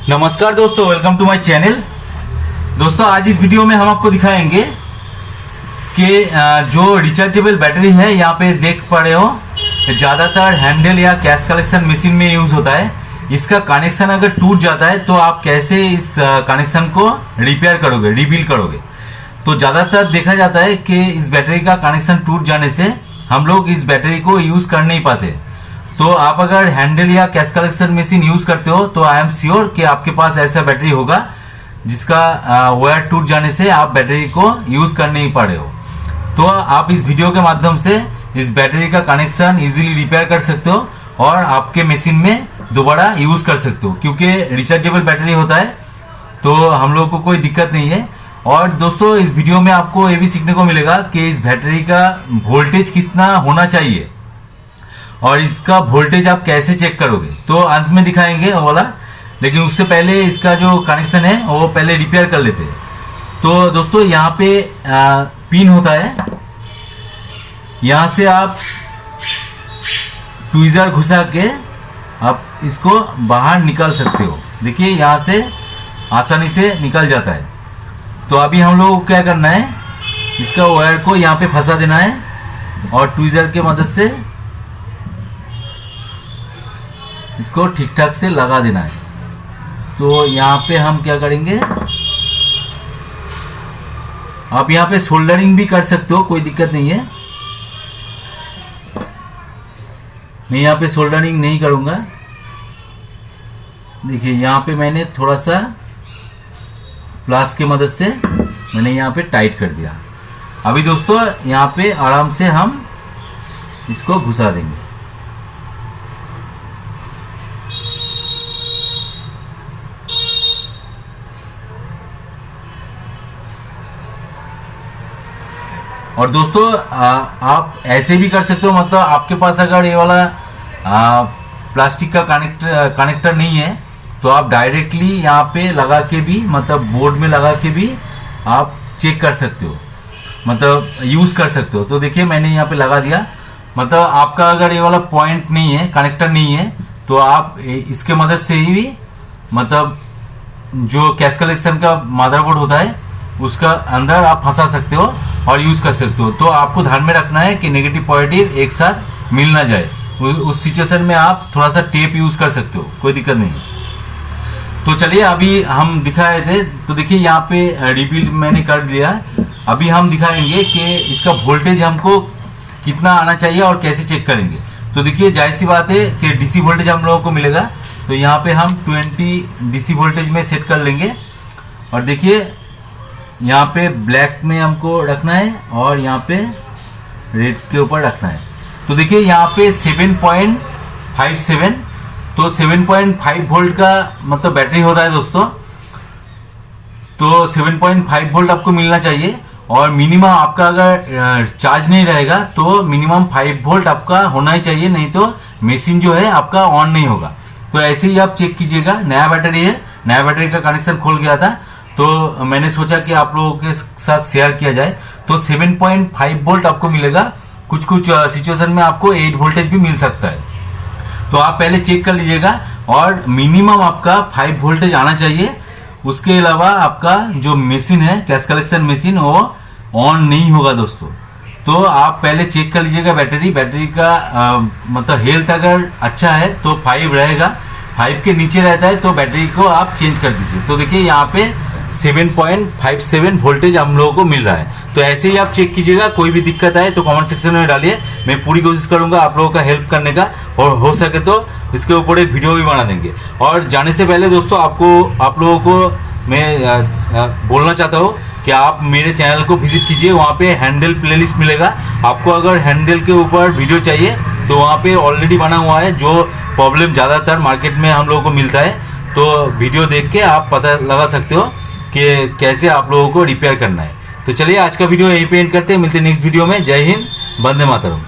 नमस्कार दोस्तों, welcome to my channel. दोस्तों आज इस वीडियो में हम आपको दिखाएंगे कि जो रिचार्जेबल बैटरी है, यहाँ पे देख पा रहे हो ज़्यादातर हैंडल या कैश कलेक्शन मशीन में यूज़ होता है। इसका कनेक्शन अगर टूट जाता है तो आप कैसे इस कनेक्शन को रिपेयर करोगे, रीबिल्ड करोगे। तो ज़्यादातर देखा जाता है कि इस बैटरी का कनेक्शन टूट जाने से हम लोग इस बैटरी को यूज़ कर नहीं पाते। तो आप अगर हैंडल या कैश कलेक्शन मशीन यूज़ करते हो तो आई एम श्योर कि आपके पास ऐसा बैटरी होगा जिसका वायर टूट जाने से आप बैटरी को यूज़ कर नहीं पा रहे हो। तो आप इस वीडियो के माध्यम से इस बैटरी का कनेक्शन इजीली रिपेयर कर सकते हो और आपके मशीन में दोबारा यूज़ कर सकते हो, क्योंकि रिचार्जेबल बैटरी होता है तो हम लोग को कोई दिक्कत नहीं है। और दोस्तों इस वीडियो में आपको ये भी सीखने को मिलेगा कि इस बैटरी का वोल्टेज कितना होना चाहिए और इसका वोल्टेज आप कैसे चेक करोगे, तो अंत में दिखाएंगे वो वाला। लेकिन उससे पहले इसका जो कनेक्शन है वो पहले रिपेयर कर लेते हैं। तो दोस्तों यहाँ पे पिन होता है, यहाँ से आप ट्वीज़र घुसा के आप इसको बाहर निकाल सकते हो। देखिए यहाँ से आसानी से निकल जाता है। तो अभी हम लोग को क्या करना है, इसका वायर को यहाँ पे फंसा देना है और ट्वीज़र के मदद से इसको ठीक ठाक से लगा देना है। तो यहाँ पे हम क्या करेंगे, आप यहाँ पे सोल्डरिंग भी कर सकते हो, कोई दिक्कत नहीं है। मैं यहाँ पे सोल्डरिंग नहीं करूँगा। देखिए यहाँ पे मैंने थोड़ा सा प्लास की मदद से मैंने यहाँ पे टाइट कर दिया। अभी दोस्तों यहाँ पे आराम से हम इसको घुसा देंगे। और दोस्तों आप ऐसे भी कर सकते हो, मतलब आपके पास अगर ये वाला प्लास्टिक का कनेक्टर नहीं है तो आप डायरेक्टली यहाँ पे लगा के भी, मतलब बोर्ड में लगा के भी आप चेक कर सकते हो, मतलब यूज़ कर सकते हो। तो देखिए मैंने यहाँ पे लगा दिया। मतलब आपका अगर ये वाला पॉइंट नहीं है, कनेक्टर नहीं है, तो आप इसके मदद से ही भी, मतलब जो कैश कलेक्शन का मदरबोर्ड होता है उसका अंदर आप फंसा सकते हो और यूज़ कर सकते हो। तो आपको ध्यान में रखना है कि नेगेटिव पॉजिटिव एक साथ मिल ना जाए। उस सिचुएशन में आप थोड़ा सा टेप यूज़ कर सकते हो, कोई दिक्कत नहीं। तो चलिए अभी हम दिखा रहे थे, तो देखिए यहाँ पे रिबिल्ड मैंने कर लिया। अभी हम दिखाएंगे कि इसका वोल्टेज हमको कितना आना चाहिए और कैसे चेक करेंगे। तो देखिए जाहिर सी बात है कि डीसी वोल्टेज हम लोगों को मिलेगा, तो यहाँ पे हम 20 डीसी वोल्टेज में सेट कर लेंगे। और देखिए यहाँ पे ब्लैक में हमको रखना है और यहाँ पे रेड के ऊपर रखना है। तो देखिए यहाँ पे 7.57, तो 7.5 वोल्ट का मतलब बैटरी होता है दोस्तों। तो 7.5 वोल्ट आपको मिलना चाहिए और मिनिमम आपका अगर चार्ज नहीं रहेगा तो मिनिमम 5 वोल्ट आपका होना ही चाहिए, नहीं तो मशीन जो है आपका ऑन नहीं होगा। तो ऐसे ही आप चेक कीजिएगा। नया बैटरी है, नया बैटरी का कनेक्शन खोल गया था तो मैंने सोचा कि आप लोगों के साथ शेयर किया जाए। तो 7.5 वोल्ट आपको मिलेगा। कुछ सिचुएशन में आपको 8 वोल्टेज भी मिल सकता है। तो आप पहले चेक कर लीजिएगा और मिनिमम आपका 5 वोल्टेज आना चाहिए। उसके अलावा आपका जो मशीन है, कैश कलेक्शन मशीन, वो ऑन नहीं होगा दोस्तों। तो आप पहले चेक कर लीजिएगा बैटरी का मतलब हेल्थ अगर अच्छा है तो 5 रहेगा, 5 के नीचे रहता है तो बैटरी को आप चेंज कर दीजिए। तो देखिए यहाँ पे 7.57 वोल्टेज हम लोगों को मिल रहा है। तो ऐसे ही आप चेक कीजिएगा। कोई भी दिक्कत आए तो कमेंट सेक्शन में डालिए, मैं पूरी कोशिश करूंगा आप लोगों का हेल्प करने का, और हो सके तो इसके ऊपर एक वीडियो भी बना देंगे। और जाने से पहले दोस्तों आप लोगों को मैं बोलना चाहता हूँ कि आप मेरे चैनल को विजिट कीजिए। वहाँ पे हैंडल प्लेलिस्ट मिलेगा। आपको अगर हैंडल के ऊपर वीडियो चाहिए तो वहाँ पे ऑलरेडी बना हुआ है। जो प्रॉब्लम ज़्यादातर मार्केट में हम लोगों को मिलता है, तो वीडियो देख के आप पता लगा सकते हो कि कैसे आप लोगों को रिपेयर करना है। तो चलिए आज का वीडियो यहीं पे एंड करते हैं। मिलते हैं नेक्स्ट वीडियो में। जय हिंद, वंदे मातरम।